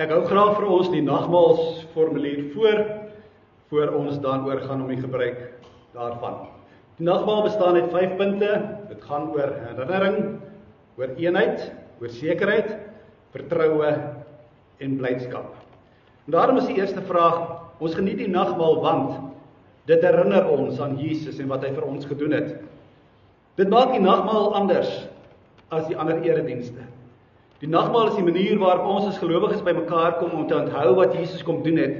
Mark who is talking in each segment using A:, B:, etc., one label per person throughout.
A: Ek hou graag vir ons die nagmaalsformulier voor ons dan oorgaan om die gebruik daarvan. Die nagmaal bestaan uit 5 punte. Dit gaan oor herinnering, oor eenheid, oor sekerheid, vertroue en blydskap. En daarom is die eerste vraag, ons geniet die nagmaal want dit herinner ons aan Jesus en wat hy vir ons gedoen het. Dit maak die nagmaal anders as die ander eredienste. Die nagmaal is die manier waarop ons as gelowiges bymekaar kom om te onthou wat Jesus kom doen het.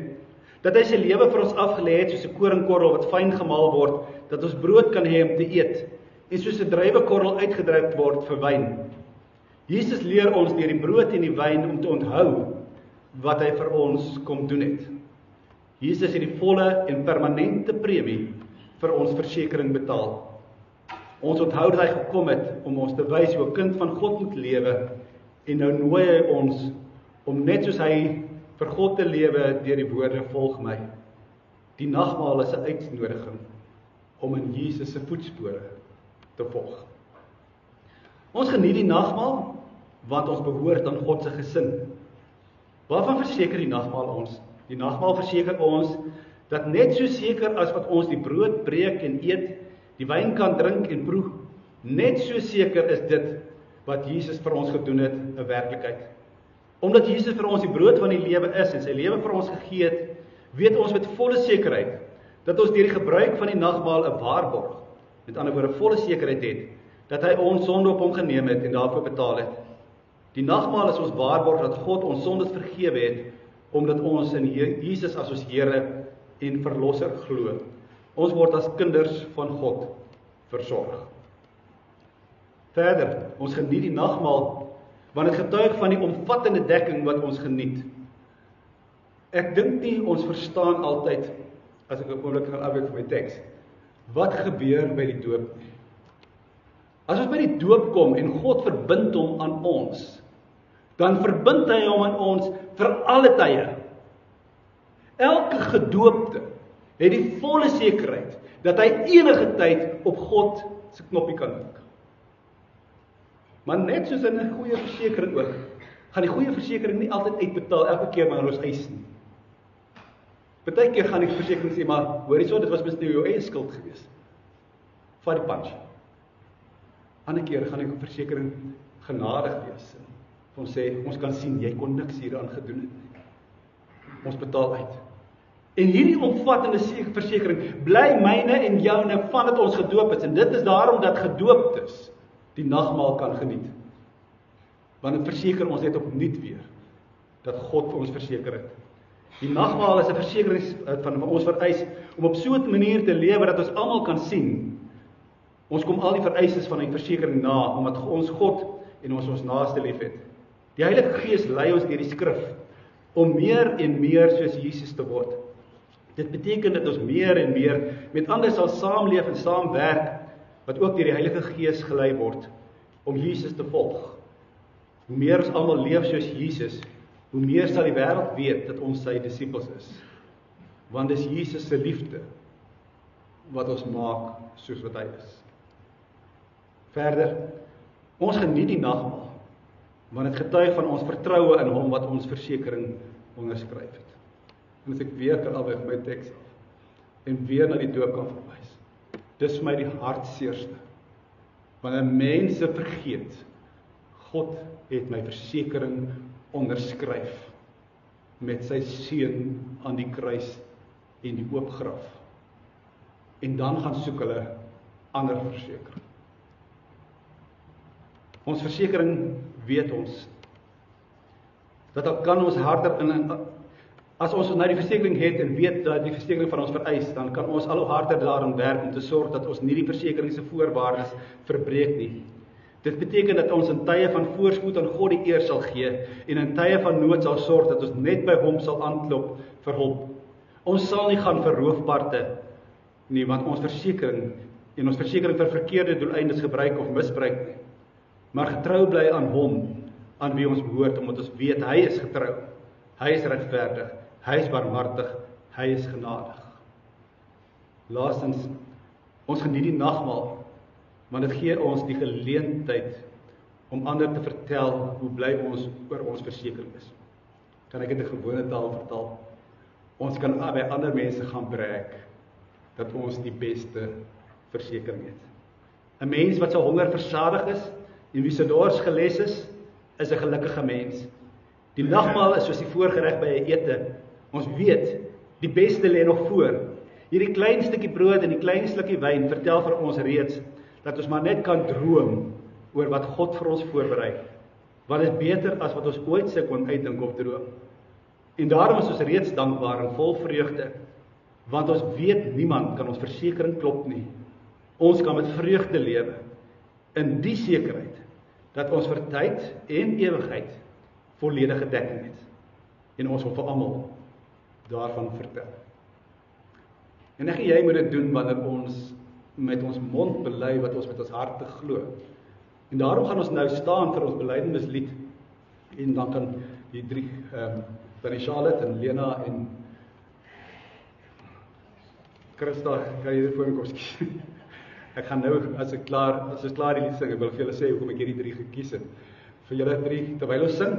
A: Dat hy sy lewe vir ons afgelê het soos 'n koringkorrel wat fyn gemaal word, dat ons brood kan hê om te eet, en soos 'n druiwekorrel uitgedruip word vir wyn. Jesus leer ons deur die brood en die wyn om te onthou wat hy vir ons kom doen het. Jesus het die volle en permanente premie vir ons versekering betaal. Ons onthou dat hy gekom het om ons te wys hoe 'n kind van God moet lewe, en nou nooi hy ons om net soos hy vir God te lewe deur die woorde volg my. Die nagmaal is 'n uitnodiging om in Jesus se voetspore te volg. Ons geniet die nagmaal want ons behoort aan God se gesin. Waarvan verseker die nagmaal ons? Die nagmaal verseker ons dat net so seker as wat ons die brood breek en eet, die wyn kan drink en proe, net so seker is dit wat Jesus vir ons gedoen het, 'n werklikheid. Omdat Jesus vir ons die brood van die lewe is en sy lewe vir ons gegee het, weet ons met volle sekerheid dat ons deur die gebruik van die nagmaal 'n waarborg, met ander woorde volle sekerheid het, dat hy ons sonde op hom geneem het en daarvoor betaal het. Die nagmaal is ons waarborg dat God ons sondes vergewe het, omdat ons in Jesus as ons Here en Verlosser glo. Ons word as kinders van God versorg. Verder, ons geniet die nagmaal, want dit getuig van die omvattende dekking wat ons geniet. Ek dink nie ons verstaan altyd, as ek 'n oomblik kan afwyk van my teks, wat gebeur by die doop nie. As ons by die doop kom en God verbind hom aan ons, dan verbind hy hom aan ons vir alle tye. Elke gedoopte het die volle sekerheid dat hy enige tyd op God se knoppie kan druk. Maar net soos in 'n goeie versekering ook, gaan die goeie versekering nie altyd uitbetaal elke keer wanneer ons eis nie. Partykeer gaan die versekering sê, maar hoorie so, dit was mens nou jou eie skuld gewees. Vat die punch. Ander keer gaan die versekering genadig wees. Ons sê, ons kan sien, jy kon niks hieraan gedoen het nie. Ons betaal uit. En hierdie omvattende versekering bly myne en joune vandat ons gedoop is. En dit is daarom dat gedooptes die nagmaal kan geniet. Want dit verseker ons net opnuut weer dat God vir ons verseker het. Die nagmaal is 'n versekering van ons vereis om op so 'n manier te lewe dat ons almal kan sien. Ons kom al die vereistes van die versekering na, omdat ons God en ons naaste liefhet. Die Heilige Gees lei ons deur die skrif om meer en meer soos Jesus te word. Dit beteken dat ons meer en meer met ander sal saamleef en saamwerk, wat ook deur die Heilige Gees gelei word, om Jesus te volg. Hoe meer ons almal leef soos Jesus, hoe meer sal die wêreld weet dat ons sy disippels is. Want dis Jesus se liefde wat ons maak soos wat hy is. Verder, ons geniet die nagmaal, want dit getuig van ons vertroue in hom wat ons versekering onderskryf het. En as ek weer kan afwyk my teks af, en weer na die doop kan verwys. Dis vir my die hartseerste, wanneer mense vergeet, God het my versekering onderskryf, met sy seun aan die kruis en die oop graf. En dan gaan soek hulle ander versekering. Ons versekering weet ons, dat al kan ons harder as ons nou die versekering het en weet dat die versekering van ons vereis, dan kan ons al hoe harder daarin werk om te sorg dat ons nie die versekering se voorwaardes verbreek nie. Dit beteken dat ons in tye van voorspoed aan God die eer sal gee en in tye van nood sal sorg dat ons net by hom sal aanklop vir hulp. Ons sal nie gaan vir roofparte nie, want ons versekering vir verkeerde doeleindes gebruik of misbruik nie. Maar getrou bly aan hom, aan wie ons behoort, omdat ons weet, hy is getrou, hy is regverdig, hy is barmhartig, hy is genadig. Laastens, ons geniet die nagmaal, want dit gee ons die geleentheid om ander te vertel hoe bly ons oor ons versekering is. kan ek dit in gewone taal vertaal. Ons kan by ander mense gaan brag dat ons die beste versekering het. 'n Mens wat sy honger versadig is en wie sy dors geles is 'n gelukkige mens. Die nagmaal is soos die voorgereg by 'n ete. Ons weet, die beste lê nog voor. Hierdie klein stukkie brood en die klein slukkie wyn vertel vir ons reeds dat ons maar net kan droom oor wat God vir ons voorberei. Wat is beter as wat ons ooit sou kon uitdink of droom. En daarom is ons reeds dankbaar en vol vreugde, want ons weet niemand kan ons versekering klop nie. Ons kan met vreugde lewe, in die sekerheid, dat ons vir tyd en ewigheid volledige dekking het. En ons wil vir almal daarvan vertel. En ek en jy moet dit doen wanneer ons met ons mond bely wat ons met ons harte glo. En daarom gaan ons nou staan vir ons belydenislied. En dan kan die drie, Tannie Charlotte en Lena en Christa, kan jy dit voor my kom skies? Ek gaan nou, as ons klaar die lied sing, ek wil vir julle sê hoekom ek hierdie drie gekies het. Vir julle drie, terwyl ons sing,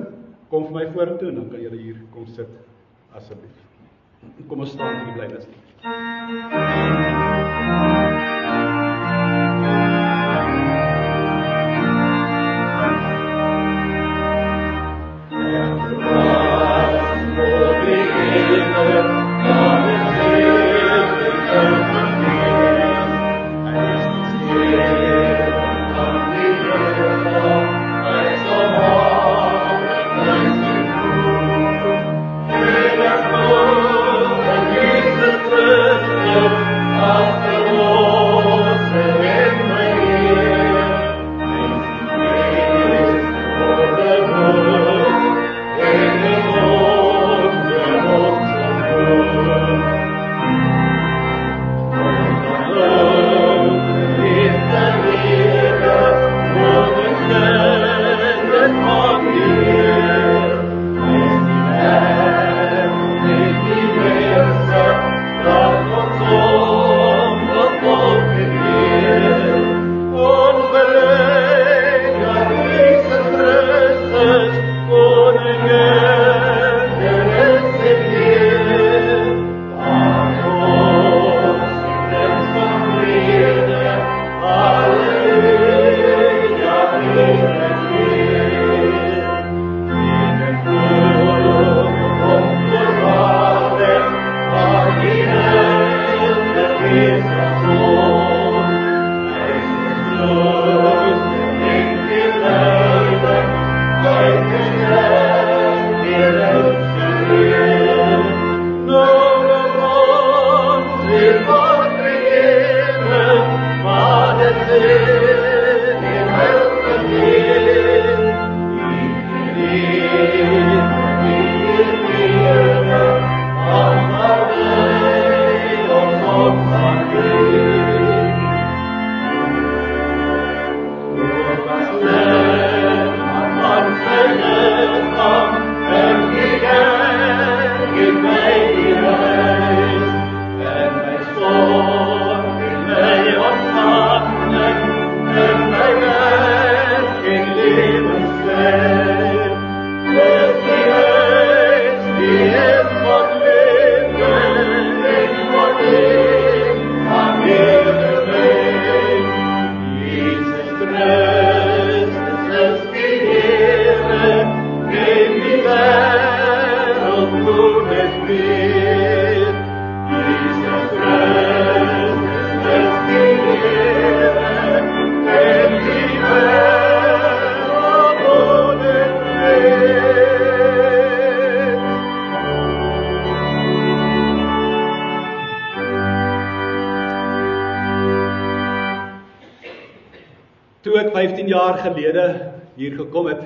A: kom vir my vorentoe en dan kan julle hier kom sit, asseblief. Kom ons staan vir die belydenislied. Toe ek 15 jaar gelede hier gekom het,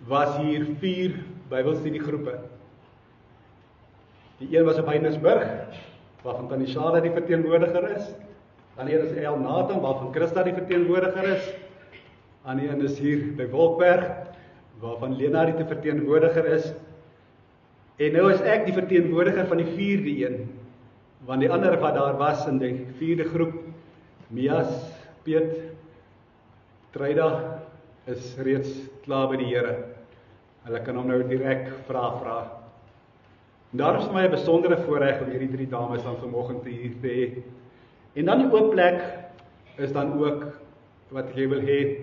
A: was hier 4 Bybelstudiegroepe. Die een was op Heinersburg, waarvan Tannie Shara die verteenwoordiger is. Dan hier is El Nathan, waarvan Christa die verteenwoordiger is. En die een is hier by Wolkberg, waarvan Lena die verteenwoordiger is. En nou is ek die verteenwoordiger van die 4de een, want die ander wat daar was in die 4de groep, Mias, Piet, Tryda, is reeds klaar by die Here. Hulle kan hom nou direk vra. En daarom is vir my 'n besondere voorreg om hierdie 3 dames dan vanoggend hier te hê. En dan die oop plek is dan ook wat ek wil hê.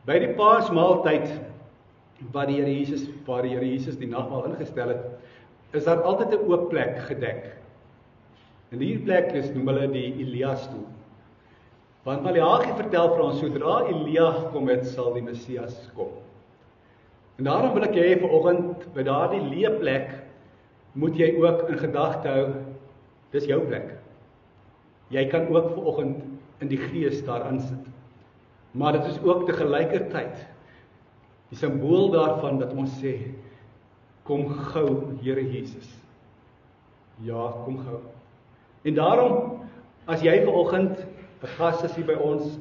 A: By die Paasmaaltyd waar die Here Jesus die nagmaal ingestel het, is daar altyd 'n oop plek gedek. En die plek noem hulle die Elia-stoel. Want Maleagi vertel vir ons, sodra Elia gekom het, sal die Messias kom. En daarom wil ek hê vanoggend by daardie leë plek moet jy ook in gedagte hou, dis jou plek. Jy kan ook vanoggend in die gees daarin sit. Maar dit is ook te gelykertyd die simbool daarvan dat ons sê, kom gou, Here Jesus. Ja, kom gou. En daarom, as jy vanoggend 'n gas is hier by ons,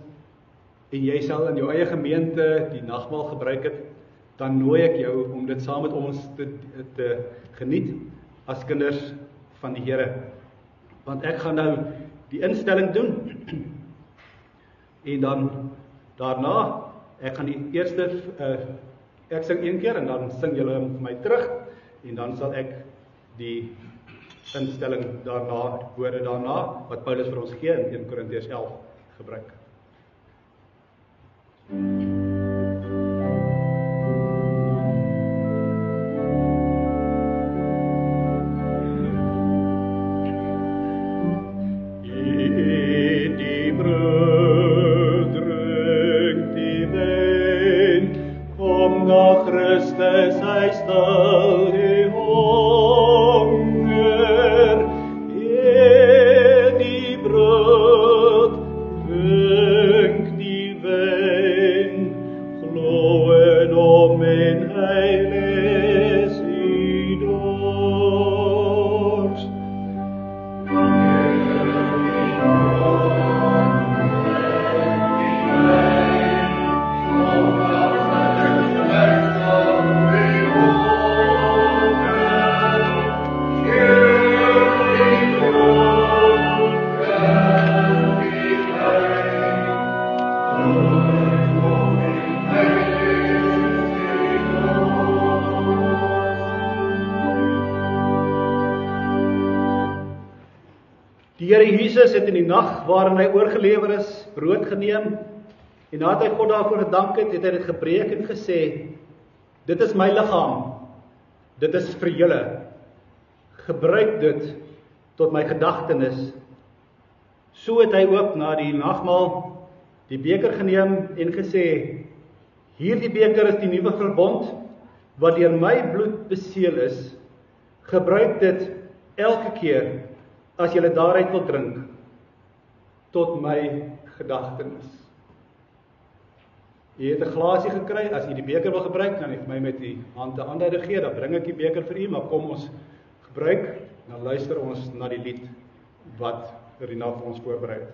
A: en jy sal in jou eie gemeente die nagmaal gebruik het, dan nooi ek jou om dit saam met ons te geniet, as kinders van die Here. Want ek gaan nou die instelling doen, en dan daarna, ek gaan die eerste, ek sing 1 keer, en dan sing julle vir my terug, en dan sal ek die instelling daarna, woorde daarna, wat Paulus vir ons gee in 1 Korintiërs 11 gebruik. Die Here Jesus het in die nag waarin hy oorgelewer is, brood geneem, en nadat hy God daarvoor gedank het, het hy dit gebreek en gesê, dit is my liggaam, dit is vir julle, gebruik dit tot my gedagtenis. So het hy ook na die nagmaal die beker geneem en gesê, hierdie beker is die nuwe verbond, wat deur my bloed beseël is, gebruik dit elke keer, as julle daaruit wil drink, tot my gedagtenis. Jy het 'n glasie gekry, as jy die beker wil gebruik, dan het my met die hand 'n aanduiding gee, dan bring ek die beker vir u, maar kom ons gebruik, dan luister ons na die lied, wat Rina vir ons voorberei het.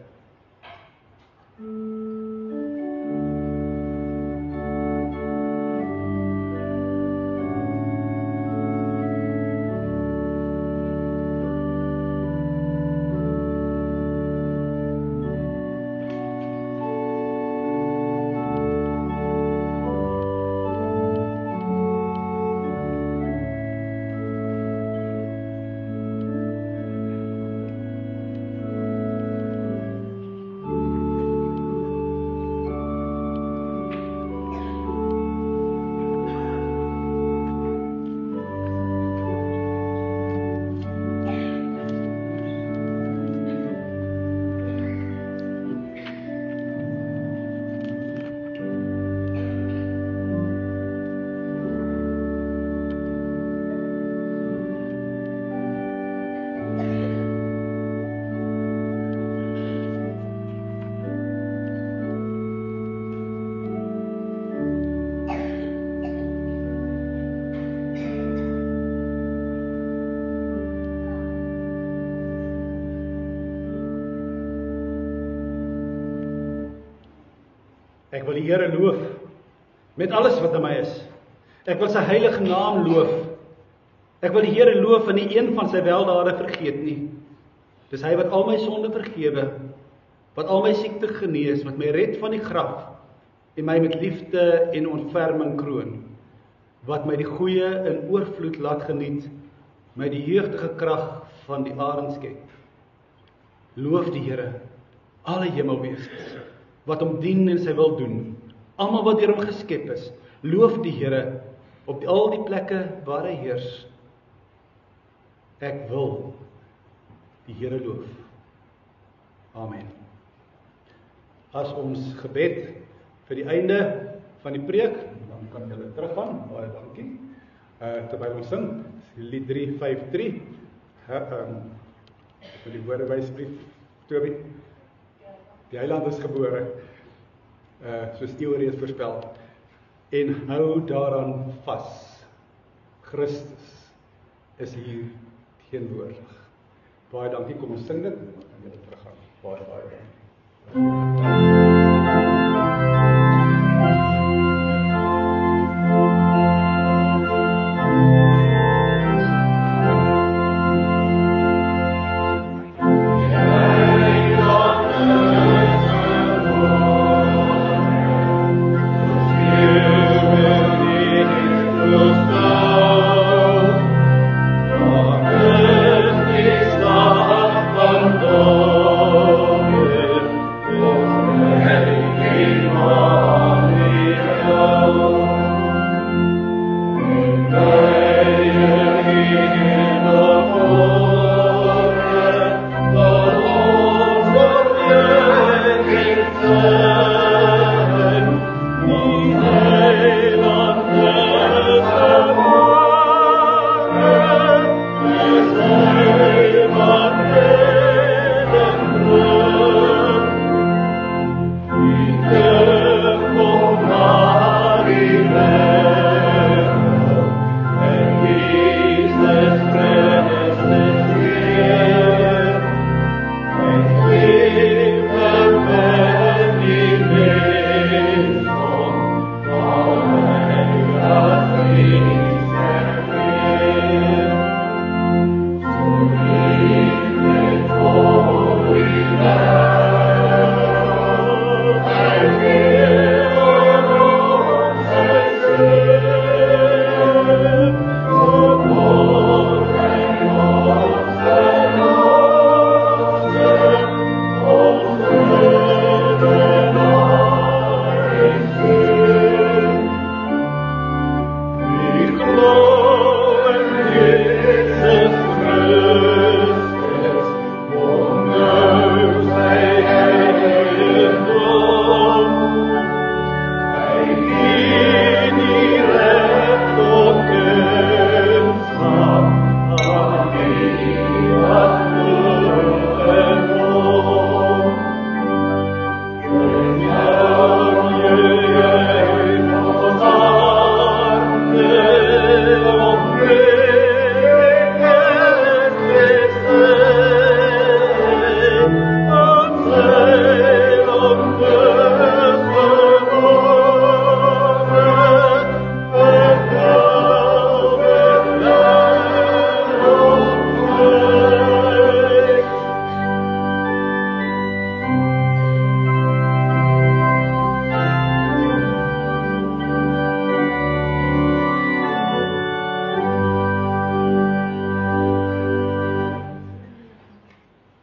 A: Ek wil die Here loof met alles wat in my is. Ek wil sy heilige naam loof. Ek wil die Here loof en nie een van sy weldade vergeet nie. Dis hy wat al my sonde vergewe, wat al my siekte genees, wat my red van die graf en my met liefde en ontferming kroon. wat my die goeie in oorvloed laat geniet, my die jeugdige krag van die arend skep. Loof die Here, alle hemelwesens, wat hom dien en sy wil doen, almal wat deur hom geskep is, loof die Here op al die plekke waar hy heers. Ek wil die Here loof. Amen. As ons gebed vir die einde van die preek, dan kan julle teruggaan. Baie dankie. Terwyl ons sing, lied 353. Vir die woorde asseblief, Toby. Die Heiland is gebore, soos Theo reeds voorspel. En hou daaraan vas. Christus is hier teenwoordig. Baie dankie, kom ons sing dit, en dan kan julle teruggaan. Baie dankie.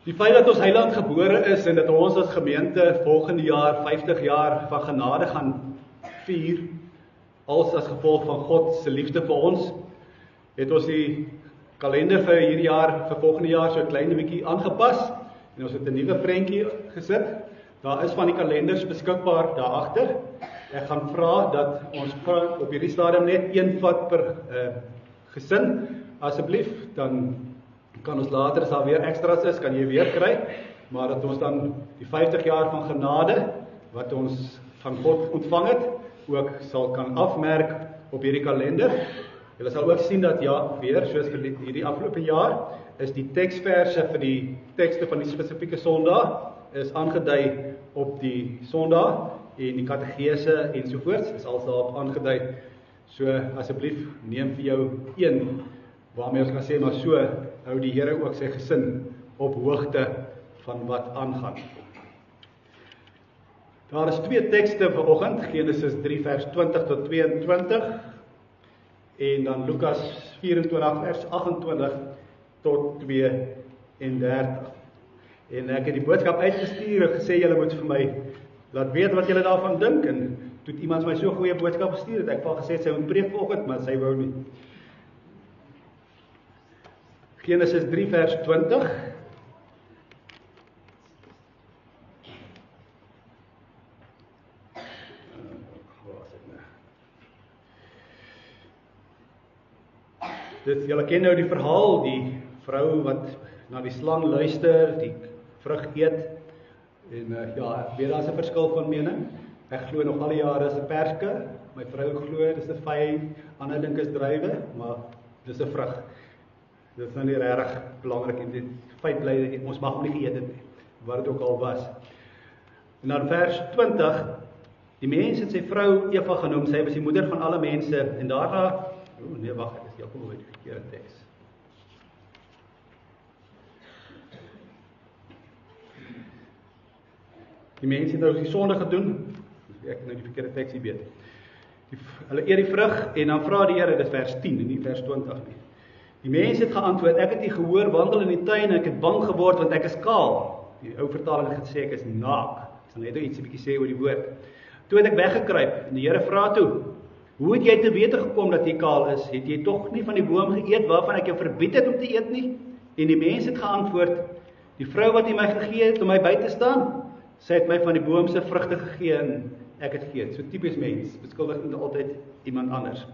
A: Die feit dat ons Heiland gebore is en dat ons as gemeente volgende jaar 50 jaar van genade gaan vier, als as gevolg van God se liefde vir ons, het ons die kalender vir hierdie jaar, vir volgende jaar so 'n klein bietjie aangepas en ons het 'n nuwe prentjie gesit. Daar is van die kalenders beskikbaar daar agter. Ek gaan vra dat ons op hierdie stadium net een vat per gesin, asseblief, dan kan ons later, as daar weer extras is, kan jy weer kry, maar dat ons dan die 50 jaar van genade, wat ons van God ontvang het, ook sal kan afmerk op hierdie kalender. Julle sal ook sien dat ja, weer, soos vir hierdie afgelope jaar, is die teksverse vir die tekste van die spesifieke Sondag, is aangedui op die Sondag, en die kategese ensovoorts, is als daarop aangedui. So, asseblief, neem vir jou een, waarmee ons kan sê, maar so hou die Here ook sy gesin op hoogte van wat aangaan. Daar is twee tekste vanoggend, Genesis 3 vers 20 tot 22 en dan Lukas 24 vers 28 tot 32. En ek het die boodskap uitgestuur en gesê julle moet vir my laat weet wat julle daarvan dink, en toe het iemand my so 'n goeie boodskap gestuur het ek van gesê sy moet preek vanoggend, maar sy wou nie. Genesis 3 vers 20. Julle ken nou die verhaal, die vrou wat na die slang luister, die vrug eet, en ja, weet daar is 'n verskil van mening. Ek glo nog al die jare is 'n perske, my vrou glo dis 'n vy, ander dink is druiwe, maar dis 'n vrug. Dit is nou nie regtig belangrik en die feit bly dat ons mag hom nie geëet het nie, wat dit ook al was. En dan vers 20, die mens het sy vrou Eva genoem, sy was die moeder van alle mense, en daarna, nee wag, dit is Jakob die verkeerde teks. Die mense het nou die sonde gedoen, ek nou die verkeerde teks hier weet. Hulle eet die vrug, en dan vra die Here, dit is vers 10, en nie vers 20 nie. Die mense het geantwoord, ek het nie gehoor wandel in die tuin, ek het bang geword, want ek is kaal. Die ou vertaling het gesê, ek is naak. Ek sal net iets 'n bietjie sê oor die woord. Toe het ek weggekruip, en die Here vra toe, hoe het jy te wete gekom dat jy kaal is? Het jy tog nie van die boom geëet, waarvan ek jou verbied het om te eet nie? En die mense het geantwoord, die vrou wat jy my gegee het om my by te staan, sy het my van die boom se vrugte gegee, en ek het geëet. So tipies mens, beskuldig nie altyd iemand anders.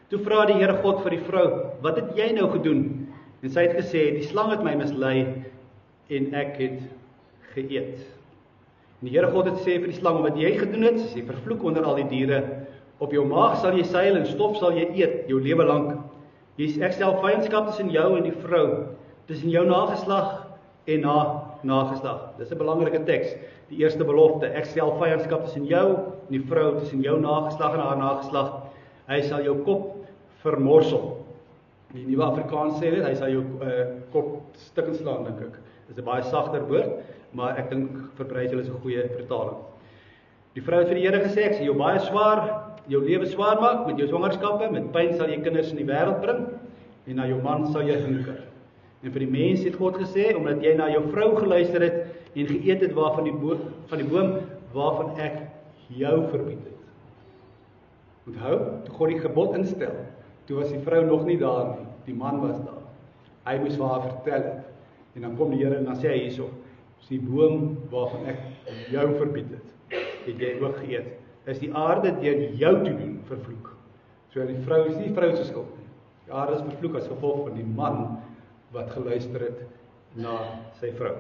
A: Toe vra die Here God vir die vrou, wat het jy nou gedoen? En sy het gesê, die slang het my mislei, en ek het geëet. En die Here God het sê vir die slang, wat jy gedoen het, sy sê, vervloek onder al die diere, op jou maag sal jy seil, en stof sal jy eet, jou lewe lank. Ek stel vyandskap tussen jou en die vrou, tussen jou nageslag en nageslag. Dis 'n belangrike teks, die eerste belofte, ek stel vyandskap tussen jou en die vrou, tussen jou nageslag en haar nageslag. Hy sal jou kop vermorsel. Die Nuwe Afrikaans sê dit, hy sal jou kop stukkend slaan, dink ek. Dis 'n baie sagter woord, maar ek dink vir Brysil is 'n goeie vertaling. Die vrou het vir die Here gesê, ek sal jou baie swaar, jou lewe swaar maak met jou swangerskappe, met pyn sal jy kinders in die wêreld bring, en na jou man sal jy hinker. En vir die mens het God gesê, omdat jy na jou vrou geluister het, en geëet het van die boom waarvan ek jou verbied het. Onthou, toe God die gebod instel, toe was die vrou nog nie daar nie, die man was daar. Hy moes vir haar vertel het, en dan kom die Here en dan sê hy hierso, is die boom waarvan ek jou verbied het jy ook geëet, is die aarde deur jou te doen vervloek. So die vrou is nie die vrou se skuld nie. Die aarde is vervloek as gevolg van die man wat geluister het na sy vrou.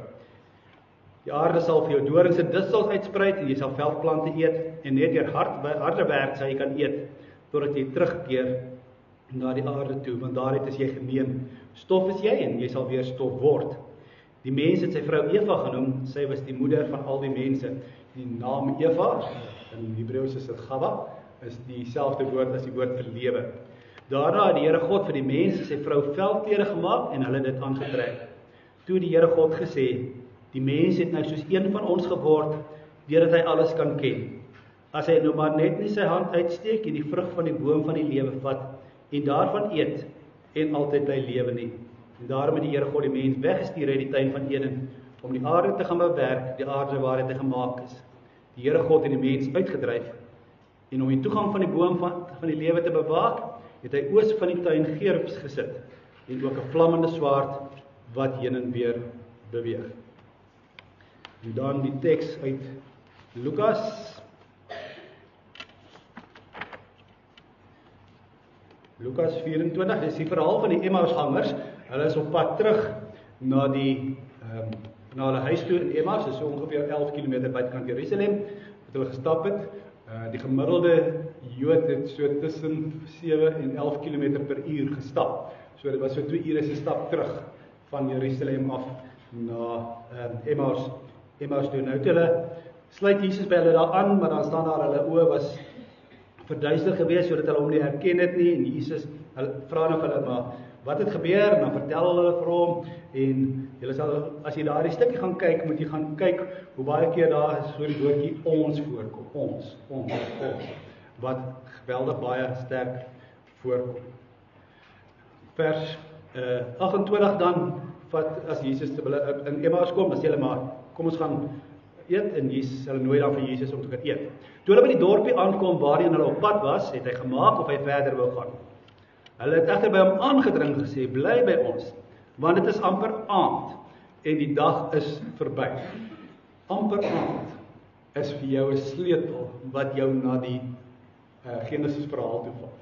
A: Die aarde sal vir jou dorings en distels uitspruit, en jy sal veldplante eet, en net deur harde werk sal jy kan eet, totdat jy terugkeer na die aarde toe, want daaruit is jy geneem. Stof is jy, en jy sal weer stof word. Die mens het sy vrou Eva genoem, sy was die moeder van al die mense. Die naam Eva, in Hebreëus is dit Gawa, is dieselfde woord as die woord vir lewe. Daarna het die Here God vir die mense sy vrou veldklere gemaak, en hulle dit aangetrek. Toe die Here God gesê, die mens het nou soos een van ons geword, deurdat hy alles kan ken. As hy nou maar net nie sy hand uitsteek en die vrug van die boom van die lewe vat, en daarvan eet, en altyd bly lewe nie. En daarom het die Here God die mens weggestuur uit die tuin van Eden, om die aarde te gaan bewerk, die aarde waarin hy gemaak is. Die Here God het die mens uitgedryf, en om die toegang van die boom van die lewe te bewaak, het hy oos van die tuin gerubs gesit, en ook 'n vlammende swaard, wat heen en weer beweeg. En dan die teks uit Lukas 24, dis die verhaal van die Emmausgangers. Hulle is op pad terug na hulle huis toe in Emmaus, dis so ongeveer 11 km buitekant Jerusalem, wat hulle gestap het. Die gemiddelde Jood het so tussen 7 en 11 km per uur gestap. So dit was so 2 ure se stap terug van Jerusalem af na Emmaus toe. Nou toe hulle sluit Jesus by hulle daar aan, maar dan staan daar hulle oë was verduister gewees, sodat hulle hom nie herken het nie, en Jesus vra nou vir hulle, maar wat het gebeur, en dan vertel hulle vir hom, en julle sal, as jy daar die stukkie gaan kyk, moet jy gaan kyk, hoe baie keer daar so die woordjie ons voorkom, ons, wat geweldig baie sterk voorkom. vers 28 dan, as Jesus in Emmaus kom, dan sê hulle maar, kom ons gaan eet, en Jesus, hulle nooi dan vir Jesus om te gaan eet. Toe hulle by die dorpie aankom waarheen hulle op pad was, het hy gemaak of hy verder wil gaan. Hulle het egter by hom aangedring gesê, bly by ons, want dit is amper aand, en die dag is verby. Amper aand is vir jou 'n sleutel, wat jou na die Genesis verhaal toe vat.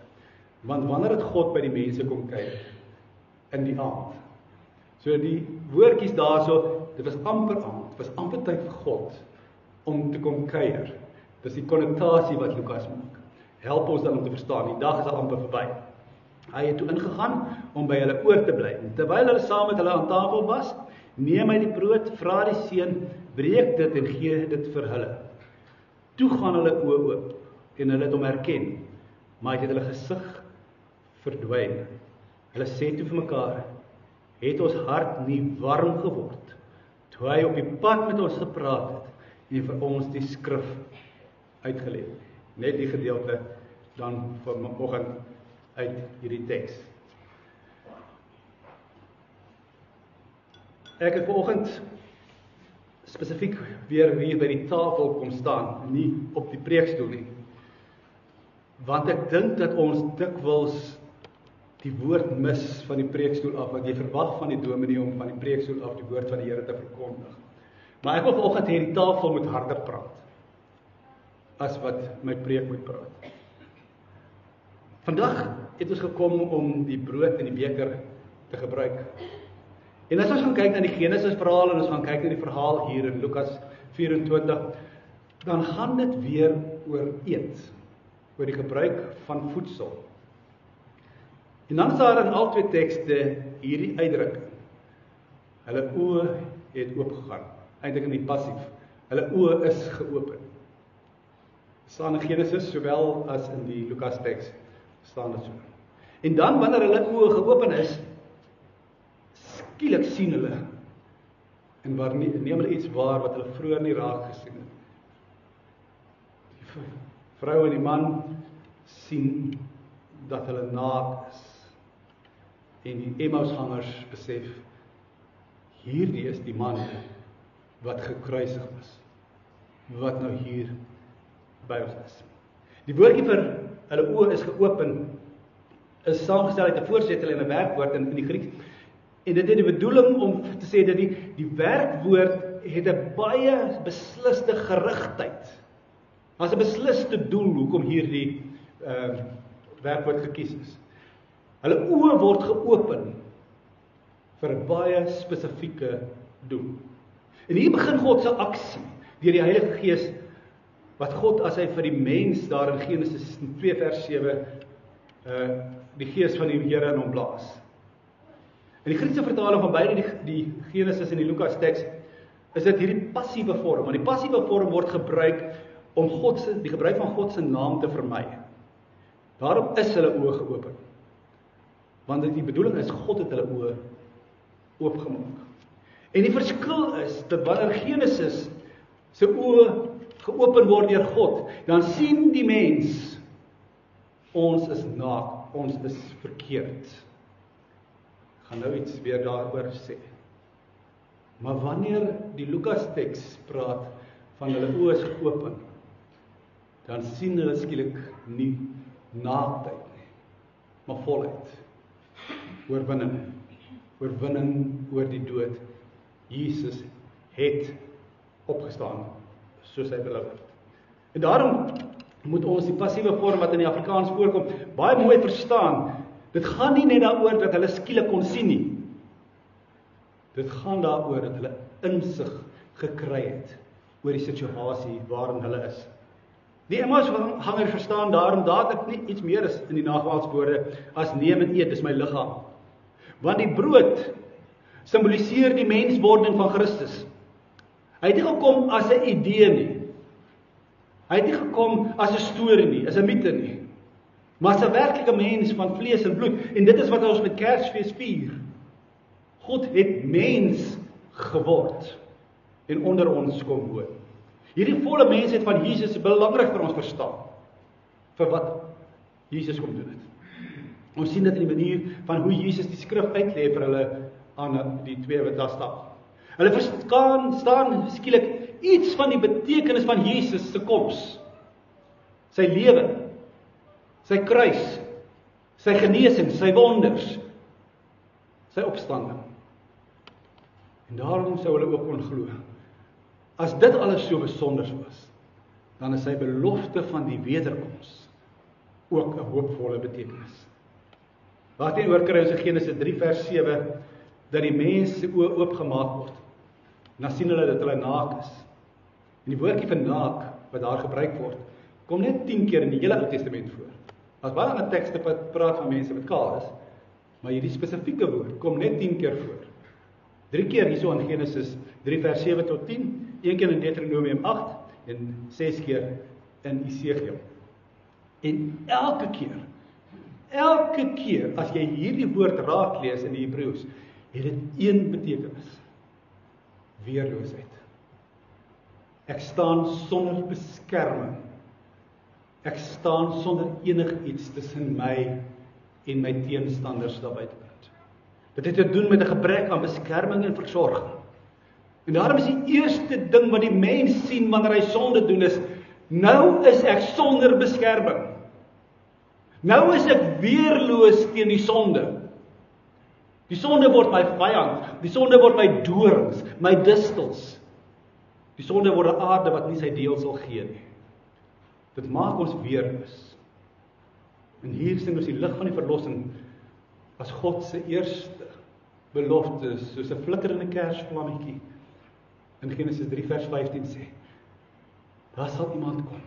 A: Want wanneer het God by die mense kom kyk? In die aand. So die woordjies daarso, dit was amper aand, dit was amper tyd vir God, om te kom kuier. Dis die konnotasie wat Lukas maak. Help ons dan om te verstaan, die dag is al amper verby. Hy het toe ingegaan, om by hulle oor te bly. En terwyl hulle saam met hulle aan tafel was, neem hy die brood, vra die seun, breek dit en gee dit vir hulle. Toe gaan hulle oë oop, en hulle het hom herken, maar hy het hulle gesig verdwyn. Hulle sê toe vir mekaar, het ons hart nie warm geword, toe hy op die pad met ons gepraat het, en vir ons die skrif uitgelê. Net die gedeelte dan vanoggend uit hierdie teks. Ek het vanoggend spesifiek weer hier by die tafel kom staan, nie op die preekstoel nie. Want ek dink dat ons dikwels die woord mis van die preekstoel af, want jy verwag van die dominee om van die preekstoel af die woord van die Here te verkondig. Maar ek wil vanoggend hê die tafel moet harder praat, as wat my preek moet praat. Vandag het ons gekom om die brood en die beker te gebruik. En as ons gaan kyk na die Genesis verhaal, en ons gaan kyk na die verhaal hier in Lukas 24, dan gaan dit weer oor eet, oor die gebruik van voedsel. En dan is daar in al twee tekste hierdie uitdrukking. Hulle oë het oopgegaan, eintlik in die passief. Hulle oë is geopen. Staan in Genesis sowel as in die Lukas teks staan dit so. En dan wanneer hulle oë geopen is, skielik sien hulle, en neem hulle iets waar wat hulle vroeër nie raak gesien het. Die vrou en die man sien dat hulle naak is. En die Emmausgangers besef, hierdie is die man wat gekruisig is, wat nou hier by ons is. Die woordjie vir hulle oë is geopen, is saamgestel uit 'n voorsetel en 'n werkwoord in die Grieks. En dit het die bedoeling om te sê dat die werkwoord het 'n baie besliste gerigtheid. Daar's 'n besliste doel hoekom hierdie werkwoord gekies is. Hulle oë word geopen vir 'n baie spesifieke doel. En hier begin God se aksie deur die Heilige Gees, wat God as hy vir die mens daar in Genesis 2 vers 7 die Gees van die Here in hom blaas. In die Griekse vertaling van beide die Genesis en die Lukas teks is dit hierdie passiewe vorm, want die passiewe vorm word gebruik om die gebruik van God se naam te vermy. Daarom is hulle oë geopen. Want die bedoeling is, God het hulle oë oopgemaak. En die verskil is, dat wanneer Genesis se oë geopen word deur God, dan sien die mens, ons is naak, ons is verkeerd. Ek gaan nou iets weer daaroor sê. Maar wanneer die Lukas teks praat van hulle oë is geopen, dan sien hulle skielik nie naaktheid nie, maar volheid. Oorwinning oor die dood. Jesus het opgestaan, soos hy beloof het. En daarom moet ons die passiewe vorm wat in die Afrikaans voorkom, baie mooi verstaan. Dit gaan nie net daaroor dat hulle skielik kon sien nie. Dit gaan daaroor dat hulle insig gekry het oor die situasie waarin hulle is. Die Emmausgangers verstaan daarom dadelik nie iets meer is in die nagmaalswoorde as neem en eet, dis my liggaam. Want die brood simboliseer die menswording van Christus. Hy het nie gekom as 'n idee nie. Hy het nie gekom as 'n storie nie, as 'n mite nie. Maar as 'n werklike mens van vlees en bloed. En dit is wat ons met Kersfees vier. God het mens geword en onder ons kom woon. Hierdie volle mensheid van Jesus is belangrik vir ons verstaan, vir wat Jesus kom doen het. Ons sien dit in die manier van hoe Jesus die skrif uitlê vir hulle aan die twee wat daar staan. Hulle staan skielik iets van die betekenis van Jesus se koms. Sy lewe, sy kruis, sy genesing, sy wonders, sy opstanding. En daarom sou hulle ook kon glo. As dit alles so besonder was, dan is sy belofte van die wederkoms ook 'n hoopvolle betekenis. Daarteenoor kry ons in Genesis 3 vers 7 dat die mens se oë oopgemaak word. En dan sien hulle dat hulle naak is. En die woordjie vir naak wat daar gebruik word, kom net 10 keer in die hele Ou Testament voor. Daar's baie ander tekste wat praat van mense wat kaal is, maar hierdie spesifieke woord kom net 10 keer voor. 3 keer hierso in Genesis 3 vers 7 tot 10, 1 keer in Deuteronomium 8 en 6 keer in Esegiel. En elke keer as jy hierdie woord raak lees in die Hebreëus, het dit een betekenis: weerloosheid. Ek staan sonder beskerming. Ek staan sonder enigiets tussen my en my teenstanders daar buitekant. Dit het te doen met 'n gebrek aan beskerming en versorging. En daarom is die eerste ding wat die mens sien wanneer hy sonde doen is, nou is ek sonder beskerming. Nou is ek weerloos teen die sonde. Die sonde word my vyand, die sonde word my dorings, my distels. Die sonde word 'n aarde wat nie sy deel sal gee nie. Dit maak ons weerloos. En hier sien ons die lig van die verlossing as God se eerste belofte, soos 'n flikkerende kersvlammetjie. In Genesis 3 vers 15 sê, daar sal iemand kom.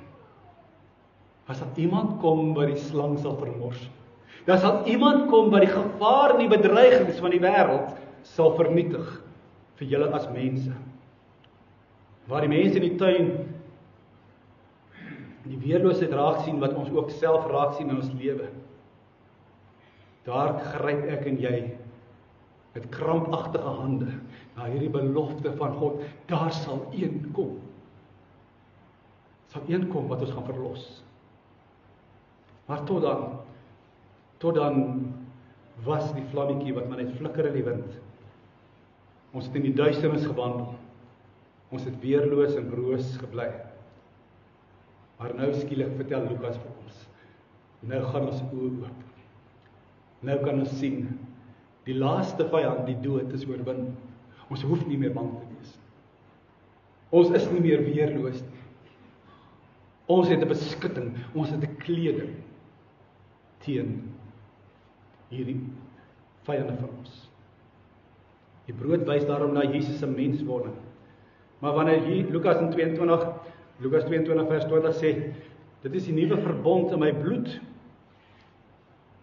A: Daar sal iemand kom wat die slang sal vermors. Daar sal iemand kom wat die gevaar en die bedreigings van die wêreld sal vernietig vir julle as mense. Waar die mense in die tuin die weerloosheid raak sien wat ons ook self raak sien in ons lewe. Daar gryp ek en jy met krampagtige hande na hierdie belofte van God. Daar sal een kom. Sal een kom wat ons gaan verlos. Maar tot dan was die vlammetjie wat maar net flikker in die wind. Ons het in die duisternis gewandel. Ons het weerloos en broos gebly. Maar nou skielik vertel Lukas vir ons. Nou gaan ons oë oop. Nou kan ons sien, die laaste vyand, die dood, is oorwin. Ons hoef nie meer bang te wees. Ons is nie meer weerloos nie. Ons het 'n beskutting, ons het 'n kleding teen hierdie vyande van ons. Die brood wys daarom na Jesus se menswording. Maar wanneer hier Lukas 22 vers 20 sê, dit is die nuwe verbond in my bloed,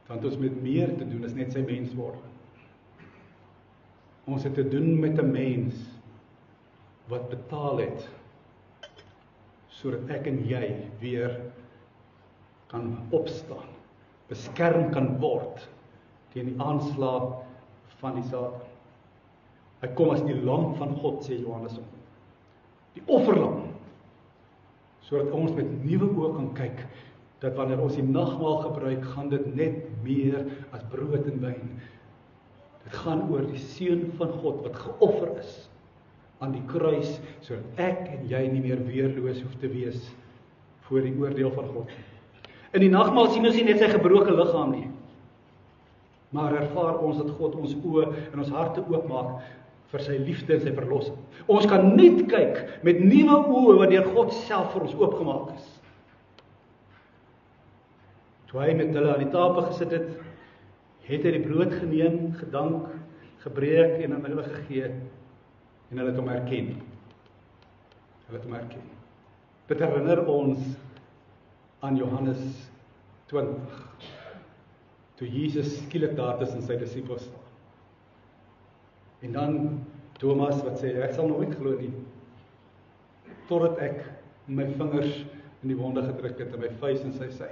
A: dan het ons met meer te doen as net sy menswording. Ons het te doen met 'n mens wat betaal het sodat ek en jy weer kan opstaan, beskerm kan word teen die aanslag van die Satan. Hy kom as die lam van God, sê Johannes, die offerlam, sodat ons met nuwe oë kan kyk, dat wanneer ons die nagmaal gebruik, gaan dit net meer as brood en wyn. Dit gaan oor die seun van God wat geoffer is aan die kruis, sodat ek en jy nie meer weerloos hoef te wees voor die oordeel van God. In die nagmaal sien ons nie net sy gebroke liggaam nie, maar ervaar ons dat God ons oë en ons harte oopmaak vir sy liefde en sy verlossing. Ons kan net kyk met nuwe oë wat deur God self vir ons oopgemaak is. Toe hy met hulle aan die tafel gesit het, het hy die brood geneem, gedank, gebreek en aan hulle gegee, en hulle het hom herken. Dit herinner ons aan Johannes 20, toe Jesus skielik daar tussen sy disippels staan. En dan Thomas wat sê, ek sal nooit glo nie, totdat ek my vingers in die wonde gedruk het en my vuis in sy sy.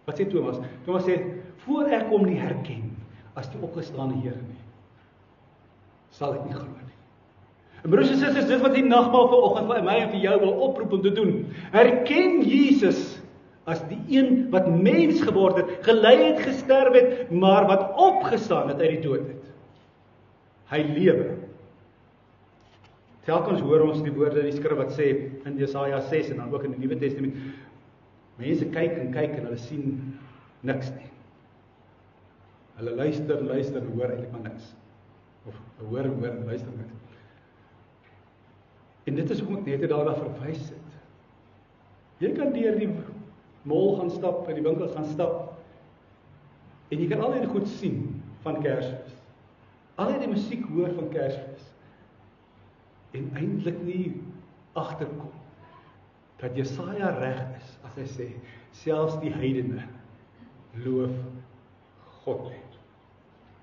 A: Wat sê Thomas? Thomas sê, voor ek hom nie herken as die opgestane Here nie, sal ek nie glo nie. En broers en susters, dit wat die nagmaal vanoggend vir my en vir jou wil oproep om te doen. Herken Jesus as die een wat mens geword het, gelei het, gesterf het, maar wat opgestaan het uit die dood het. Hy lewe. Telkens hoor ons die woorde in die skrif wat sê, in Jesaja 6 en dan ook in die Nuwe Testament, mense kyk en hulle sien niks nie. Hulle luister en hoor eintlik maar niks. Of hoor en luister niks. En dit is hoekom ek net daarna verwys het. Jy kan deur die mall gaan stap, in die winkels gaan stap, en jy kan al die goed sien van Kersfees. Al die musiek hoor van Kersfees. En eintlik nie agterkom dat Jesaja reg is as hy sê, selfs die heidene loof God nie.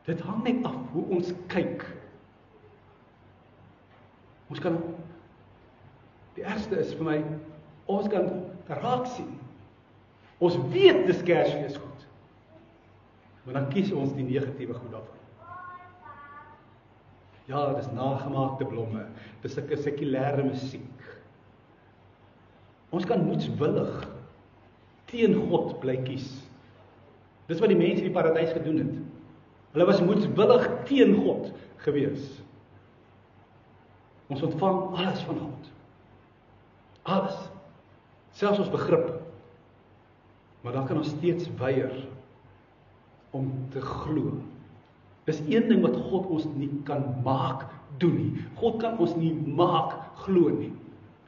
A: Dit hang net af hoe ons kyk. Ons kan, die ergste is vir my, ons kan raak sien. Ons weet dis Kersfees goed. Maar dan kies ons die negatiewe goed daarvan. Ja, dis nagemaakte blomme, dis 'n sekulêre musiek. Ons kan moedswillig teen God bly kies. Dis wat die mense in die paradys gedoen het. Hulle was moedswillig teen God gewees. Ons ontvang alles van God. Alles. Selfs ons begrip. Maar dan kan ons steeds weier om te glo. Dis een ding wat God ons nie kan maak doen nie. God kan ons nie maak glo nie.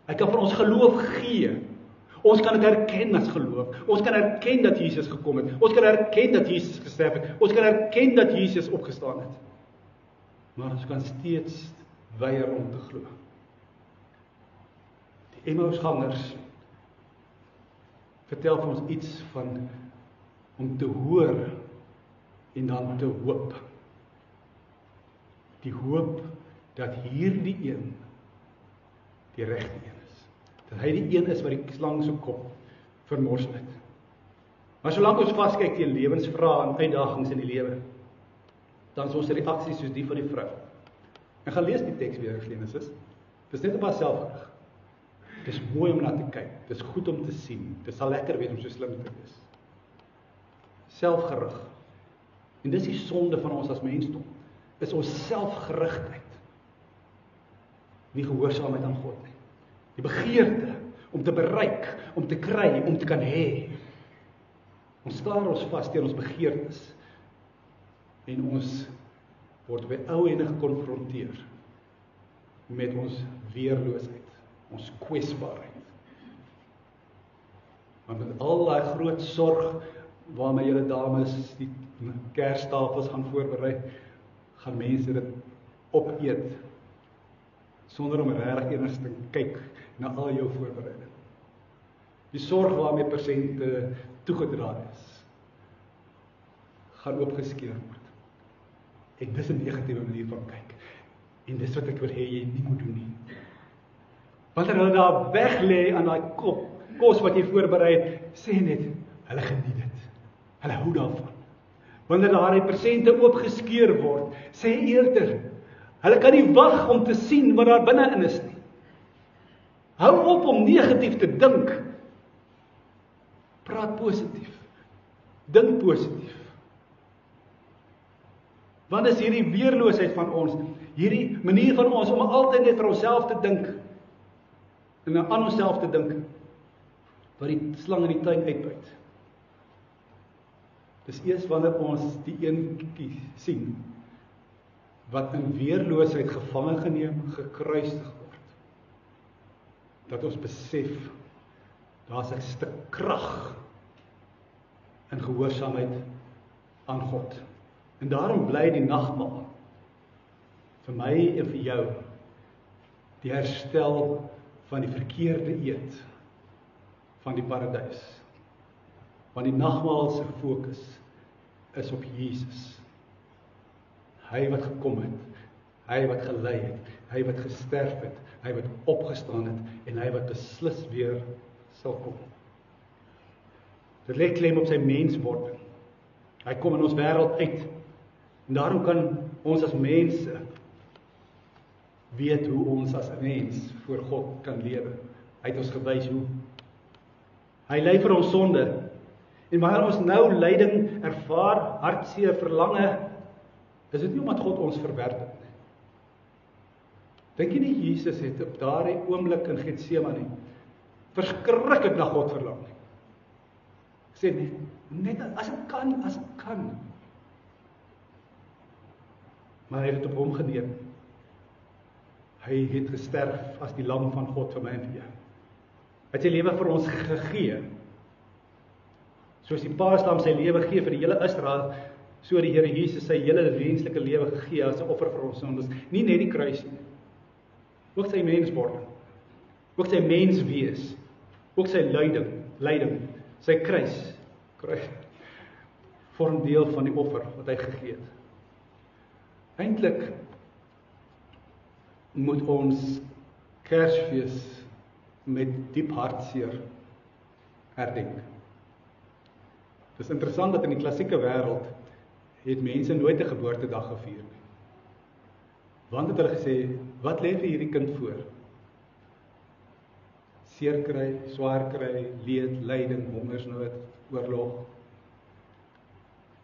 A: Hy kan vir ons geloof gee. Ons kan dit erken as geloof. Ons kan erken dat Jesus gekom het. Ons kan erken dat Jesus gesterf het. Ons kan erken dat Jesus opgestaan het. Maar ons kan steeds weier om te glo. Die Emmausgangers vertel vir ons iets van om te hoor en dan te hoop. Die hoop dat hierdie een die regte een is. Dat hy die een is wat die slang se kop vermors het. Maar solank ons vaskyk teen lewensvrae en uitdagings in die lewe, dan is ons reaksie soos die van die vrou. En gaan lees die teks weer in Genesis. Dis net op haarself. Dis mooi om na te kyk. Dis goed om te sien. Dit sal lekker wees om so slim te wees. Selfgerig. En dis die sonde van ons as mensdom. Is ons selfgerigtheid. Nie gehoorsaamheid aan God nie. Die begeerte om te bereik, om te kry, om te kan hê. Ons staar ons vas teen ons begeertes. En ons word by ou ene gekonfronteer met ons weerloosheid, ons kwesbaarheid. Want met al daai groot sorg waarmee julle dames die kerstafels gaan voorberei, gaan mense dit opeet sonder om regtig eers te kyk na al jou voorbereiding. Die sorg waarmee persente toegedra is, gaan oopgeskeur word. En dis 'n negatiewe manier van kyk. En dis wat ek wil hê jy nie moet doen nie. Wanneer hulle daar weg lê aan daai kos wat jy voorberei het, sê net, hulle geniet dit. Hulle hou daarvan. Wanneer daar die persente oopgeskeur word, sê eerder, hulle kan nie wag om te sien wat daar binne-in is nie. Hou op om negatief te dink. Praat positief. Dink positief. Want is hierdie weerloosheid van ons, hierdie manier van ons om altyd net vir onsself te dink, en aan onsself te dink, wat die slang in die tuin uitbuit. Dis eers wanneer ons die een sien, wat in weerloosheid gevange geneem, gekruisig word, dat ons besef, daar's 'n stuk krag in gehoorsaamheid aan God. En daarom bly die nagmaal vir my en vir jou die herstel van die verkeerde eed van die paradys. Want die nagmaal se fokus is op Jesus. Hy wat gekom het, hy wat gelei het, hy wat gesterf het, hy wat opgestaan het en hy wat beslis weer sal kom. Dit lê klem op sy menswording. Hy kom in ons wêreld uit. En daarom kan ons as mense weet hoe ons as 'n mens voor God kan lewe. Hy het ons gewys hoe. Hy ly vir ons sonde. En wanneer ons nou lyding ervaar, hartseer, verlange, is dit nie omdat God ons verwerp het nie. Dink jy nie Jesus het op daardie oomblik in Getsemane verskriklik na God verlang nie? Ek sê net as ek kan. Maar hy het op hom geneem. Hy het gesterf as die lam van God vir my en vir jou. Hy het sy lewe vir ons gegee. Soos die paaslam sy lewe gee vir die hele Israel, so die Here Jesus sy hele menslike lewe gegee as 'n offer vir ons sondes. Nie net die kruis nie. Ook sy menswording. Ook sy menswees. Ook sy lyding, sy kruis vorm deel van die offer wat hy gegee het. Eintlik moet ons Kersfees met diep hartseer herdenk. Dit is interessant dat in die klassieke wêreld het mense nooit 'n geboortedag gevier nie. Want het hulle gesê, wat lê vir hierdie kind voor? Seer kry, swaar kry, leed, lyding, hongersnood, oorlog.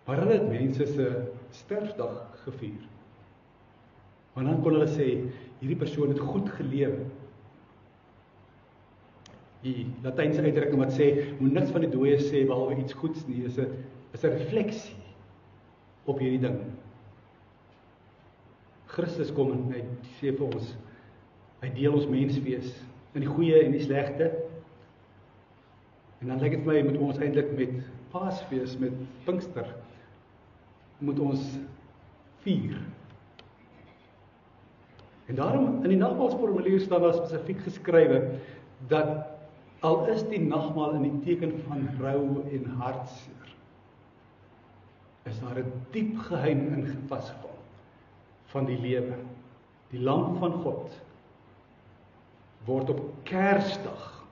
A: Maar hulle het mense se sterfdag gevier. Want dan kon hulle sê, hierdie persoon het goed gelewe. Die Latynse uitdrukking wat sê, moet niks van die dooies sê, behalwe iets goeds nie, is 'n refleksie op hierdie ding. Christus kom en hy sê vir ons, hy deel ons menswees, in die goeie en die slegte. En dan lyk dit vir my, moet ons eintlik met Paasfees, met Pinkster, moet ons vier. En daarom, in die nagmaalsformulier staan daar spesifiek geskrywe, dat al is die nagmaal in die teken van rou en hartseer, is daar 'n diep geheim in vasgeval van die lewe. Die lam van God word op Kersdag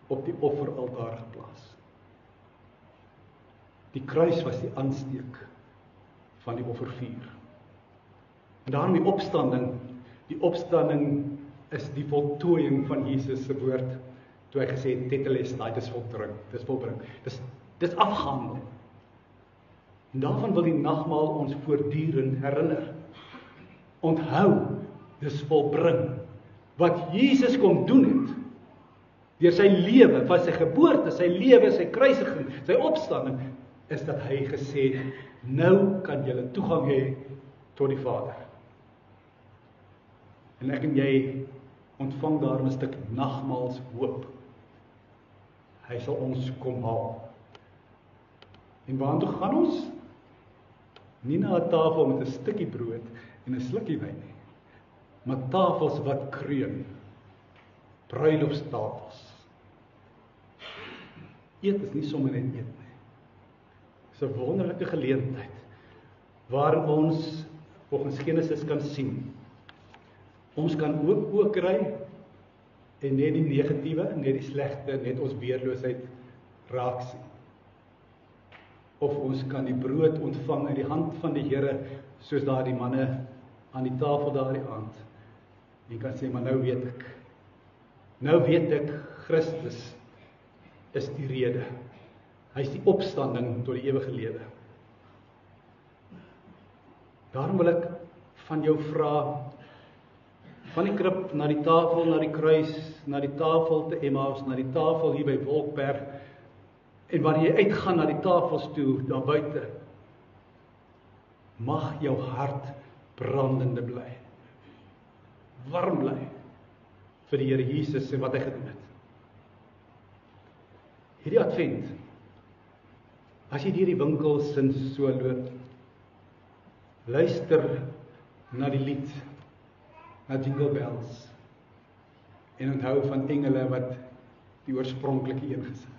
A: op die offeraltaar geplaas. Die kruis was die aansteek van die offervuur. En daarom die opstanding is die voltooiing van Jesus se woord, toe hy gesê het, tetelestai, dit is volbring. Dis afgehandel. En daarvan wil die nagmaal ons voortdurend herinner. Onthou, dis volbring. Wat Jesus kom doen het, deur sy lewe, van sy geboorte, sy lewe, sy kruisiging, sy opstanding, is dat hy gesê het, nou kan julle toegang hê tot die Vader. En ek en jy ontvang daar 'n stuk nagmaals hoop. Hy sal ons kom haal. En waartoe gaan ons? Nie na 'n tafel met 'n stukkie brood en 'n slukkie wyn nie, maar tafels wat kreun. Bruilofstafels. Eet is nie sommer net eet nie. Dis 'n wonderlike geleentheid waarin ons volgens Genesis kan sien. Ons kan ook kry en net die negatiewe, net die slegte, net ons weerloosheid raak sien. Of ons kan die brood ontvang uit die hand van die Here, soos daardie manne aan die tafel daardie aand. En kan sê, maar nou weet ek. Nou weet ek, Christus is die rede. Hy is die opstanding tot die ewige lewe. Daarom wil ek van jou vra, van die krib na die tafel, na die kruis, na die tafel te Emmaus, na die tafel hier by Wolkberg, en wanneer jy uitgaan na die tafels toe, daar buite, mag jou hart brandende bly, warm bly, vir die Here Jesus en wat hy gedoen het. Hierdie advent, as jy deur die winkels en so loop, luister na die lied, na Jingle Bells, en onthou van engele wat die oorspronklike een gesing het.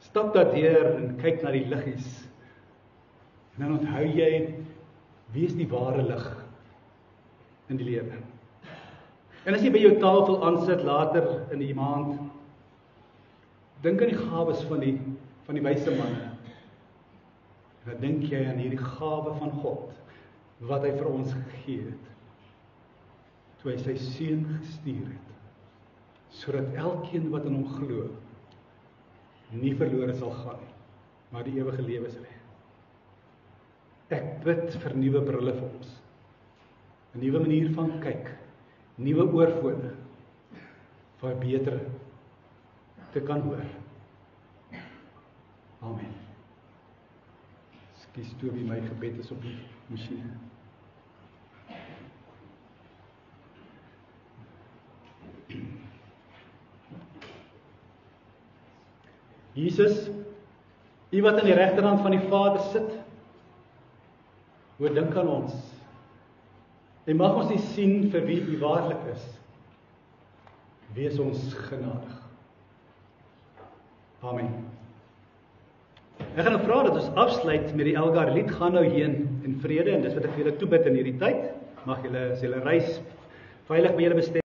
A: Stap daar deur en kyk na die liggies, en dan onthou jy, wie is die ware lig in die lewe. En as jy by jou tafel aansit later in die maand, dink aan die gawes van die wyse manne. En dan dink jy aan hierdie gawe van God, wat hy vir ons gegee het, toe hy sy seun gestuur het, sodat elkeen wat in hom glo, nie verlore sal gaan nie, maar die ewige lewe sal hê. Ek bid vir nuwe brille vir ons, 'n nuwe manier van kyk, nuwe oorvode, vir beter te kan hoor. Amen. Skus Toby, my gebed is op die masjien. Jesus, U wat aan die regterhand van die Vader sit, dink aan ons. En mag ons nie sien vir wie U waarlik is. Wees ons genadig. Amen. Ek gaan nou vra dat ons afsluit met die Elgar lied, gaan nou heen in vrede, en dis wat ek vir julle toebid in hierdie tyd. Mag julle as julle reis veilig by julle bestemming.